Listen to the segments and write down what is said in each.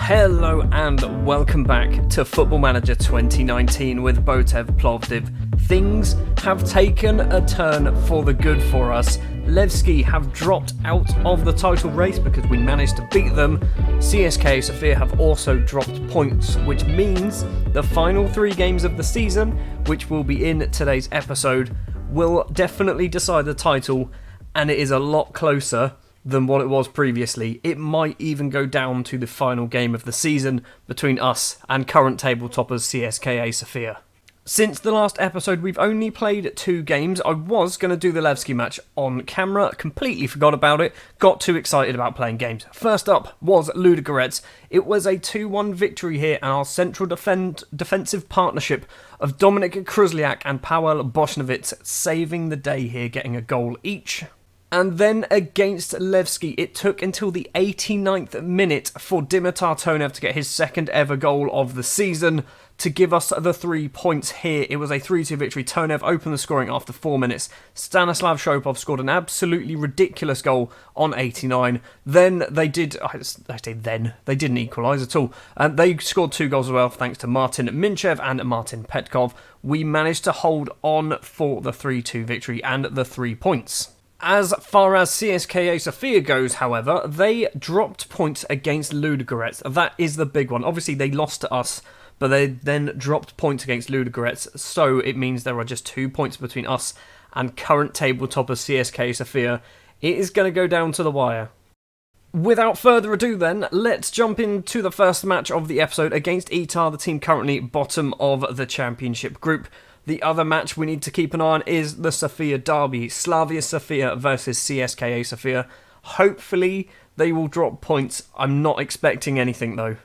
Hello and welcome back to Football Manager 2019 with Botev Plovdiv. Things have taken a turn for the good for us. Levski have dropped out of the title race because we managed to beat them. CSKA Sofia have also dropped points, which means the final 3 games of the season, which will be in today's episode, will definitely decide the title, and it is a lot closer than what it was previously. It might even go down to the final game of the season between us and current table toppers CSKA Sofia. Since the last episode, we've only played 2 games. I was going to do the Levski match on camera, completely forgot about it, got too excited about playing games. First up was Ludogorets. It was a 2-1 victory here, and our central defensive partnership of Dominik Kruzliak and Paweł Bosznowic saving the day here, getting a goal each. And then against Levski, it took until the 89th minute for Dimitar Tonev to get his second ever goal of the season to give us the 3 points here. It was a 3-2 victory. Tonev opened the scoring after 4 minutes. Stanislav Shopov scored an absolutely ridiculous goal on 89. Then they did, they didn't equalise at all. They scored 2 goals as well, thanks to Martin Minchev and Martin Petkov. We managed to hold on for the 3-2 victory and the 3 points. As far as CSKA Sofia goes, however, they dropped points against Ludogorets. That is the big one. Obviously, they lost to us, but they then dropped points against Ludogorets, so it means there are just 2 points between us and current table toppers CSKA Sofia. It is going to go down to the wire. Without further ado then, let's jump into the first match of the episode against Itar, the team currently bottom of the championship group. The other match we need to keep an eye on is the Sofia derby, Slavia Sofia versus CSKA Sofia. Hopefully they will drop points. I'm not expecting anything though.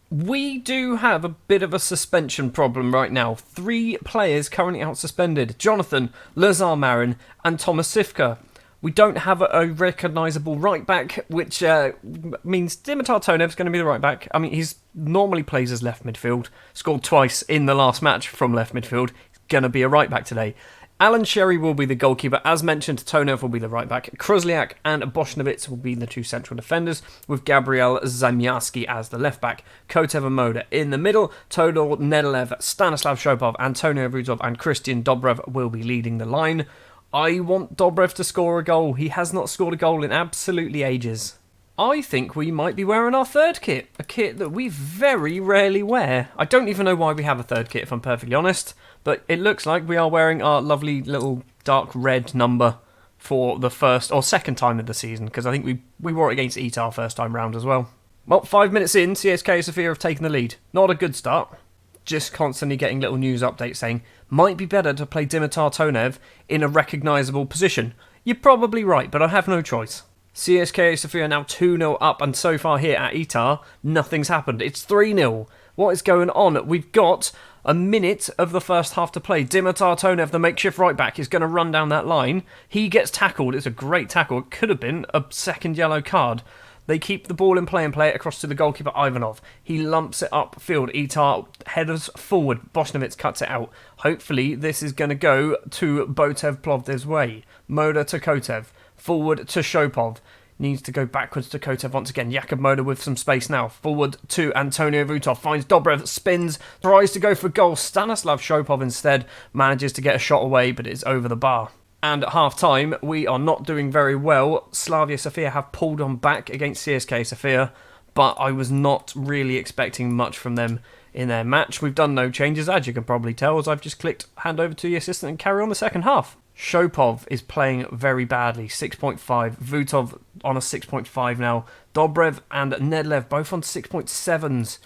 We do have a bit of a suspension problem right now. 3 players currently out suspended. Jonathan, Lazar Marin and Thomas Sivka. We don't have a recognisable right back, which means Dimitar Tonev's going to be the right back. I mean, he normally plays as left midfield. Scored twice in the last match from left midfield. Going to be a right back today. Alan Sherry will be the goalkeeper. As mentioned, Tonev will be the right back. Kruzliak and Bosznowic will be the 2 central defenders, with Gabriel Zamiarski as the left back. Kotev and Moda in the middle. Todor Nedelev, Stanislav Shopov, Antonio Rudov and Christian Dobrev will be leading the line. I want Dobrev to score a goal. He has not scored a goal in absolutely ages. I think we might be wearing our 3rd kit, a kit that we very rarely wear. I don't even know why we have a 3rd kit, if I'm perfectly honest, but it looks like we are wearing our lovely little dark red number for the first or second time of the season, because I think we wore it against Itar first time round as well. Well, 5 minutes in, CSKA Sofia have taken the lead. Not a good start. Just constantly getting little news updates saying, might be better to play Dimitar Tonev in a recognisable position. You're probably right, but I have no choice. CSKA Sofia now 2-0 up, and so far here at Itar, nothing's happened. It's 3-0. What is going on? We've got a minute of the first half to play. Dimitar Tonev, the makeshift right back, is going to run down that line. He gets tackled. It's a great tackle. It could have been a second yellow card. They keep the ball in play and play it across to the goalkeeper Ivanov. He lumps it upfield. Itar headers forward. Bosznowic cuts it out. Hopefully this is going to go to Botev Plovdiv's way. Moda to Kotev. Forward to Shopov. Needs to go backwards to Kotev once again. Jakub Moda with some space now. Forward to Antonio Rudov. Finds Dobrev. Spins. Tries to go for goal. Stanislav Shopov instead manages to get a shot away, but it's over the bar. And at half-time, we are not doing very well. Slavia Sofia have pulled on back against CSKA Sofia, but I was not really expecting much from them in their match. We've done no changes, as you can probably tell, as I've just clicked hand over to the assistant and carry on the second half. Shopov is playing very badly, 6.5. Vutov on a 6.5 now. Dobrev and Nedelev both on 6.7s.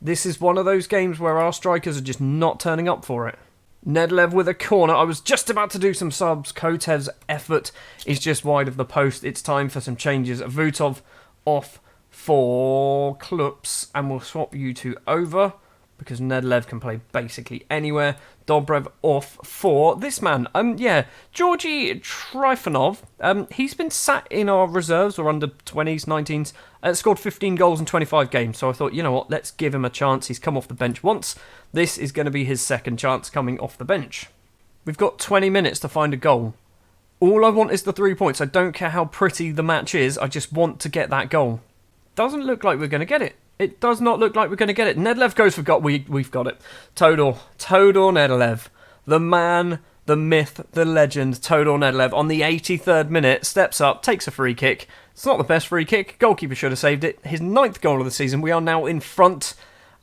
This is one of those games where our strikers are just not turning up for it. Nedelev with a corner. I was just about to do some subs. Kotev's effort is just wide of the post. It's time for some changes. Vutov off for Klups, and we'll swap you 2 over because Nedelev can play basically anywhere. Dobrev off for this man. Georgy Trifonov. He's been sat in our reserves or under 20s, 19s. Scored 15 goals in 25 games. So I thought, you know what, let's give him a chance. He's come off the bench once. This is going to be his second chance coming off the bench. We've got 20 minutes to find a goal. All I want is the 3 points. I don't care how pretty the match is. I just want to get that goal. Doesn't look like we're going to get it. It does not look like we're going to get it. Nedlev goes for goal. We've got it. Todor Nedlev. The man, the myth, the legend, Todor Nedlev on the 83rd minute, steps up, takes a free kick. It's not the best free kick. Goalkeeper should have saved it. His 9th goal of the season. We are now in front,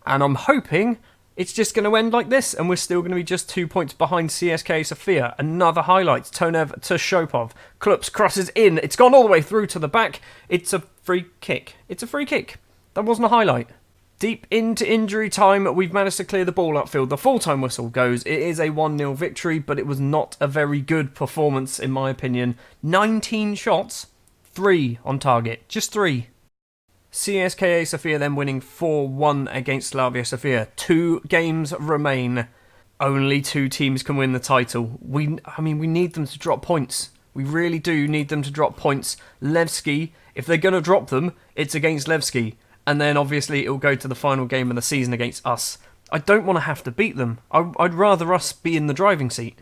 and I'm hoping it's just going to end like this, and we're still going to be just 2 points behind CSKA Sofia. Another highlight. Tonev to Shopov. Klups crosses in. It's gone all the way through to the back. It's a free kick. That wasn't a highlight. Deep into injury time, we've managed to clear the ball upfield. The full-time whistle goes. It is a 1-0 victory, but it was not a very good performance, in my opinion. 19 shots, 3 on target. Just 3. CSKA Sofia then winning 4-1 against Slavia Sofia. 2 games remain. Only 2 teams can win the title. We need them to drop points. We really do need them to drop points. Levski, if they're going to drop them, it's against Levski. And then obviously it'll go to the final game of the season against us. I don't want to have to beat them. I'd rather us be in the driving seat.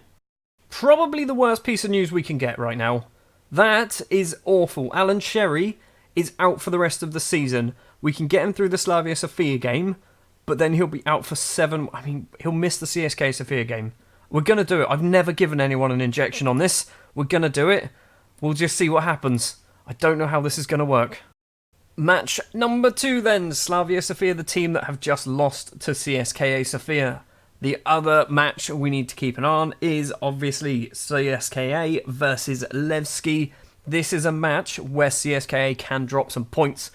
Probably the worst piece of news we can get right now. That is awful. Alan Sherry is out for the rest of the season. We can get him through the Slavia Sofia game, but then he'll be out for 7... he'll miss the CSKA Sofia game. We're going to do it. I've never given anyone an injection on this. We're going to do it. We'll just see what happens. I don't know how this is going to work. Match number 2 then. Slavia Sofia, the team that have just lost to CSKA Sofia. The other match we need to keep an eye on is obviously CSKA versus Levski. This is a match where CSKA can drop some points,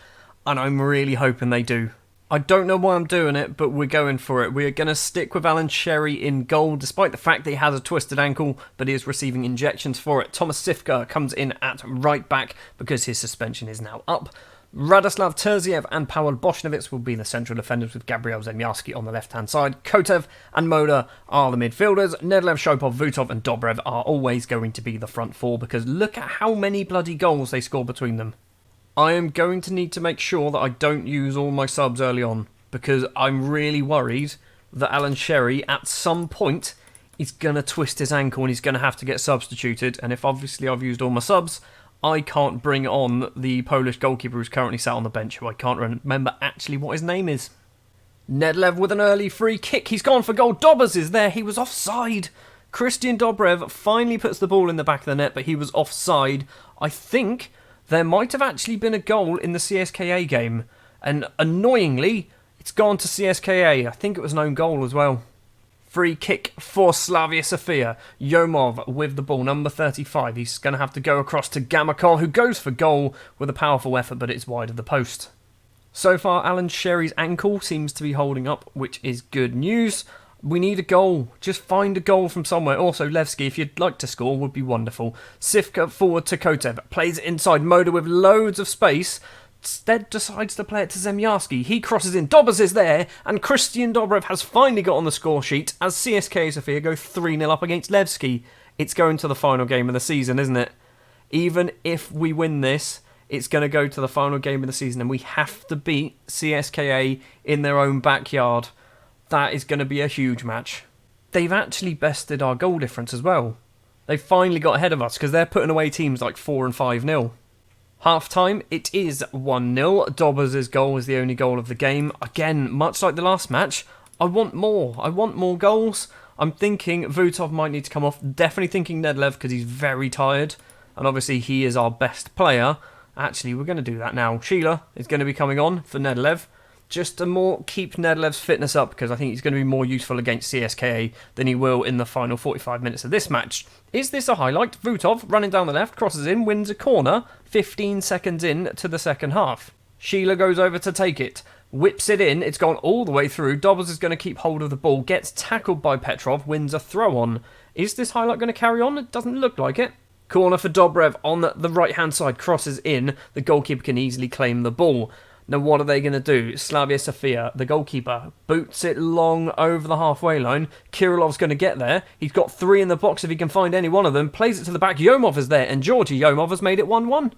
and I'm really hoping they do. I don't know why I'm doing it, but we're going for it. We're going to stick with Alan Sherry in goal, despite the fact that he has a twisted ankle, but he is receiving injections for it. Thomas Sivka comes in at right back because his suspension is now up. Radoslav Terziev and Pavel Boshnovitz will be the central defenders, with Gabriel Zemyarski on the left-hand side. Kotev and Moda are the midfielders. Nedlev, Shopov, Vutov and Dobrev are always going to be the front 4, because look at how many bloody goals they score between them. I am going to need to make sure that I don't use all my subs early on, because I'm really worried that Alan Sherry at some point is going to twist his ankle and he's going to have to get substituted, and if obviously I've used all my subs, I can't bring on the Polish goalkeeper who's currently sat on the bench, who I can't remember actually what his name is. Nedlev with an early free kick. He's gone for goal. Dobbers is there. He was offside. Christian Dobrev finally puts the ball in the back of the net, but he was offside. I think there might have actually been a goal in the CSKA game, and annoyingly, it's gone to CSKA. I think it was an own goal as well. Free kick for Slavia Sofia. Yomov with the ball, number 35. He's going to have to go across to Gamakol, who goes for goal with a powerful effort, but it's wide of the post. So far, Alan Sherry's ankle seems to be holding up, which is good news. We need a goal. Just find a goal from somewhere. Also, Levski, if you'd like to score, would be wonderful. Sivka forward to Kotev. Plays it inside. Moda with loads of space. Instead decides to play it to Zemyarski. He crosses in. Dobbers is there. And Christian Dobrev has finally got on the score sheet as CSKA Sofia go 3-0 up against Levski. It's going to the final game of the season, isn't it? Even if we win this, it's going to go to the final game of the season, and we have to beat CSKA in their own backyard. That is going to be a huge match. They've actually bested our goal difference as well. They finally got ahead of us because they're putting away teams like 4 and 5-0. Half-time, it is 1-0. Dobbers' goal is the only goal of the game. Again, much like the last match, I want more. I want more goals. I'm thinking Vutov might need to come off. Definitely thinking Nedlev because he's very tired. And obviously he is our best player. Actually, we're going to do that now. Sheila is going to be coming on for Nedlev. Just to keep Nedlev's fitness up, because I think he's going to be more useful against CSKA than he will in the final 45 minutes of this match. Is this a highlight? Vutov, running down the left, crosses in, wins a corner, 15 seconds in to the second half. Sheila goes over to take it, whips it in, it's gone all the way through. Dobbers is going to keep hold of the ball, gets tackled by Petrov, wins a throw-on. Is this highlight going to carry on? It doesn't look like it. Corner for Dobrev on the right-hand side, crosses in. The goalkeeper can easily claim the ball. Now what are they going to do? Slavia Sofia, the goalkeeper, boots it long over the halfway line. Kirilov's going to get there. He's got 3 in the box if he can find any one of them. Plays it to the back. Yomov is there, and Georgi Yomov has made it 1-1.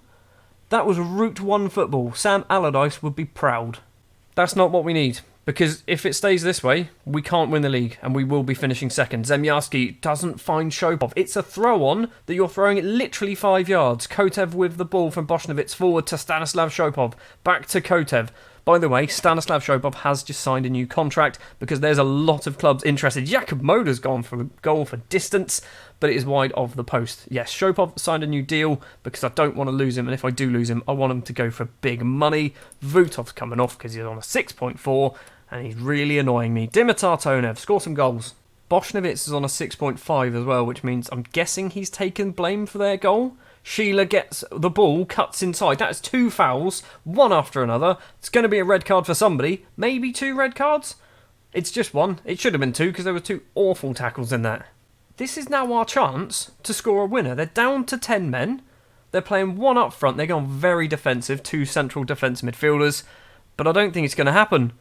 That was Route 1 football. Sam Allardyce would be proud. That's not what we need, because if it stays this way, we can't win the league, and we will be finishing second. Zemyarski doesn't find Shopov. It's a throw-on that you're throwing it literally 5 yards. Kotev with the ball from Boshnovitz forward to Stanislav Shopov. Back to Kotev. By the way, Stanislav Shopov has just signed a new contract because there's a lot of clubs interested. Jakub Moda's gone for a goal for distance, but it is wide of the post. Yes, Shopov signed a new deal because I don't want to lose him, and if I do lose him, I want him to go for big money. Vutov's coming off because he's on a 6.4, and he's really annoying me. Dimitar Tonev, score some goals. Boshnevitz is on a 6.5 as well, which means I'm guessing he's taken blame for their goal. Sheila gets the ball, cuts inside. That's 2 fouls, one after another. It's going to be a red card for somebody. Maybe 2 red cards? It's just 1. It should have been 2 because there were 2 awful tackles in that. This is now our chance to score a winner. They're down to 10 men. They're playing 1 up front. They're going very defensive, 2 central defence midfielders. But I don't think it's going to happen.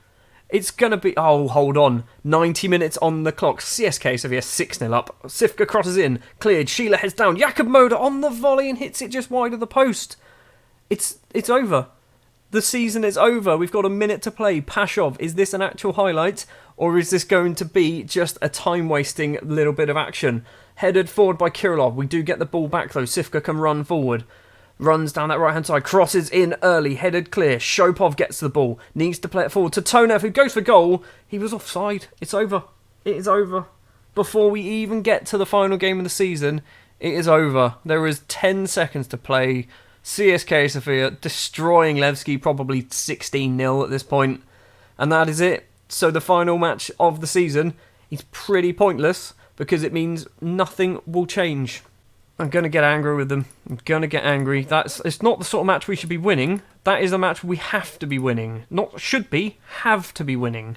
It's going to be... Oh, hold on. 90 minutes on the clock. CSKA Sofia 6-0 up. Sivka crosses in. Cleared. Sheila heads down. Jakub Moda on the volley and hits it just wide of the post. It's over. The season is over. We've got a minute to play. Pashov, is this an actual highlight? Or is this going to be just a time-wasting little bit of action? Headed forward by Kirillov. We do get the ball back though. Sivka can run forward. Runs down that right-hand side, crosses in early, headed clear. Shopov gets the ball, needs to play it forward to Tonev, who goes for goal. He was offside. It's over. It is over. Before we even get to the final game of the season, it is over. There is 10 seconds to play. CSKA Sofia destroying Levski, probably 16-0 at this point. And that is it. So the final match of the season is pretty pointless because it means nothing will change. I'm going to get angry with them. I'm going to get angry. It's not the sort of match we should be winning. That is a match we have to be winning. Not should be, have to be winning.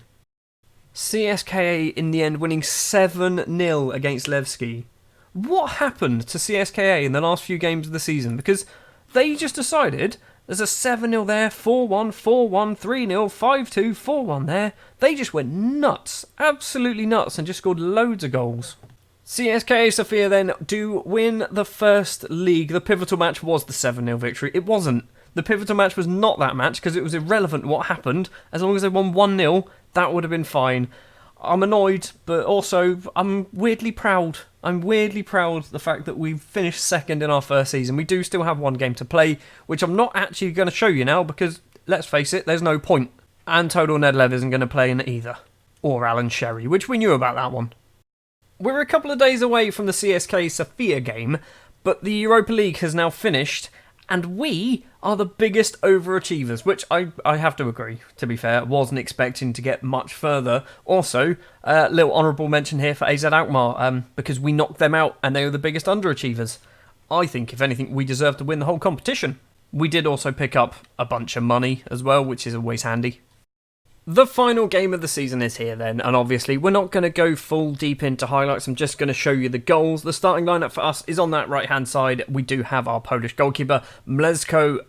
CSKA in the end winning 7-0 against Levski. What happened to CSKA in the last few games of the season? Because they just decided there's a 7-0 there, 4-1, 4-1, 3-0, 5-2, 4-1 there. They just went nuts, absolutely nuts, and just scored loads of goals. CSKA Sofia then do win the first league. The pivotal match was the 7-0 victory. It wasn't. The pivotal match was not that match because it was irrelevant what happened. As long as they won 1-0, that would have been fine. I'm annoyed, but also I'm weirdly proud. I'm weirdly proud of the fact that we've finished second in our first season. We do still have 1 game to play, which I'm not actually going to show you now because, let's face it, there's no point. And Todor Nedlev isn't going to play in it either. Or Alan Sherry, which we knew about that one. We're a couple of days away from the CSKA Sofia game, but the Europa League has now finished, and we are the biggest overachievers, which I have to agree, to be fair. Wasn't expecting to get much further. Also, a little honourable mention here for AZ Alkmaar, because we knocked them out, and they were the biggest underachievers. I think, if anything, we deserve to win the whole competition. We did also pick up a bunch of money as well, which is always handy. The final game of the season is here then, and obviously we're not going to go full deep into highlights. I'm just going to show you the goals. The starting lineup for us is on that right hand side. We do have our Polish goalkeeper Mleczko,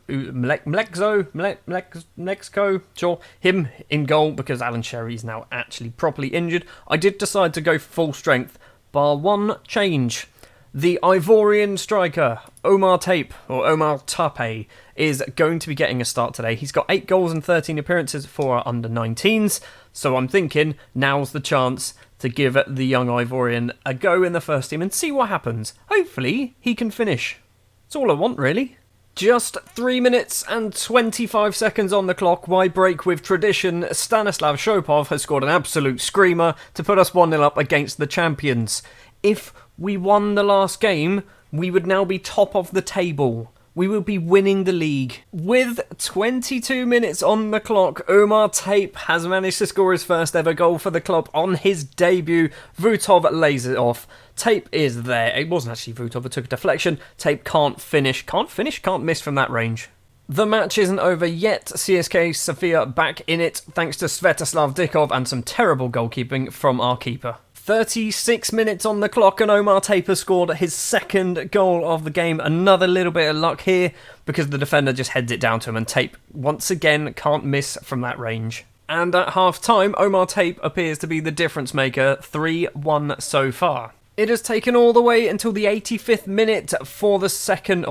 sure, him in goal because Alan Sherry is now actually properly injured. I did decide to go full strength, bar one change. The Ivorian striker, Omar Tape, is going to be getting a start today. He's got 8 goals and 13 appearances for our under-19s, so I'm thinking now's the chance to give the young Ivorian a go in the first team and see what happens. Hopefully, he can finish. That's all I want, really. Just 3 minutes and 25 seconds on the clock. Why break with tradition? Stanislav Shopov has scored an absolute screamer to put us 1-0 up against the champions. If we won the last game, we would now be top of the table. We will be winning the league. With 22 minutes on the clock, Omar Tape has managed to score his first ever goal for the club on his debut. Vutov lays it off. Tape is there. It wasn't actually Vutov, it took a deflection. Tape can't miss from that range. The match isn't over yet. CSKA Sofia back in it thanks to Svetoslav Dikov and some terrible goalkeeping from our keeper. 36 minutes on the clock and Omar Tape has scored his second goal of the game. Another little bit of luck here because the defender just heads it down to him and Tape once again can't miss from that range. And at half time, Omar Tape appears to be the difference maker, 3-1 so far. It has taken all the way until the 85th minute for the second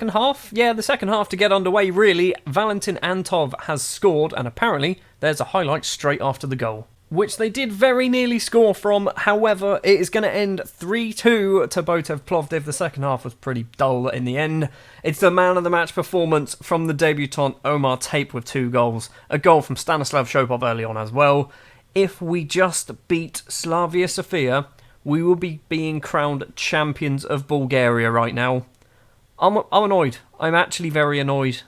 half? Yeah, the second half to get underway really. Valentin Antov has scored and apparently there's a highlight straight after the goal. which they did very nearly score from. However, it is going to end 3-2 to Botev Plovdiv. The second half was pretty dull in the end. It's the man of the match performance from the debutant Omar Tape with 2 goals. A goal from Stanislav Shopov early on as well. If we just beat Slavia Sofia, we will be being crowned champions of Bulgaria right now. I'm annoyed. I'm actually very annoyed.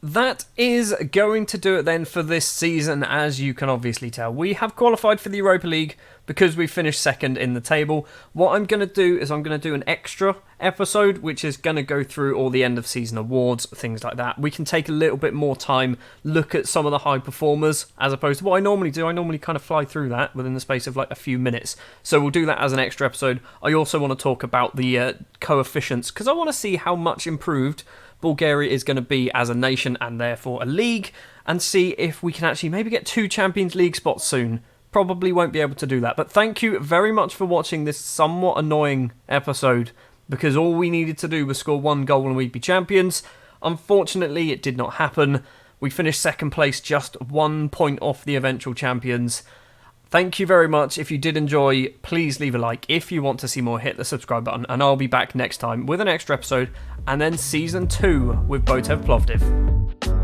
That is going to do it then for this season, as you can obviously tell. We have qualified for the Europa League because we finished second in the table. What I'm going to do is I'm going to do an extra episode, which is going to go through all the end of season awards, things like that. We can take a little bit more time, look at some of the high performers, as opposed to what I normally do. I normally kind of fly through that within the space of like a few minutes. So we'll do that as an extra episode. I also want to talk about the coefficients, because I want to see how much improved Bulgaria is going to be as a nation and therefore a league, and see if we can actually maybe get 2 Champions League spots soon. Probably won't be able to do that, but thank you very much for watching this somewhat annoying episode, because all we needed to do was score 1 goal and we'd be champions. Unfortunately, it did not happen. We finished second place, just 1 point off the eventual champions. Thank you very much. If you did enjoy, please leave a like. If you want to see more, hit the subscribe button, and I'll be back next time with an extra episode, and then Season 2 with Botev Plovdiv.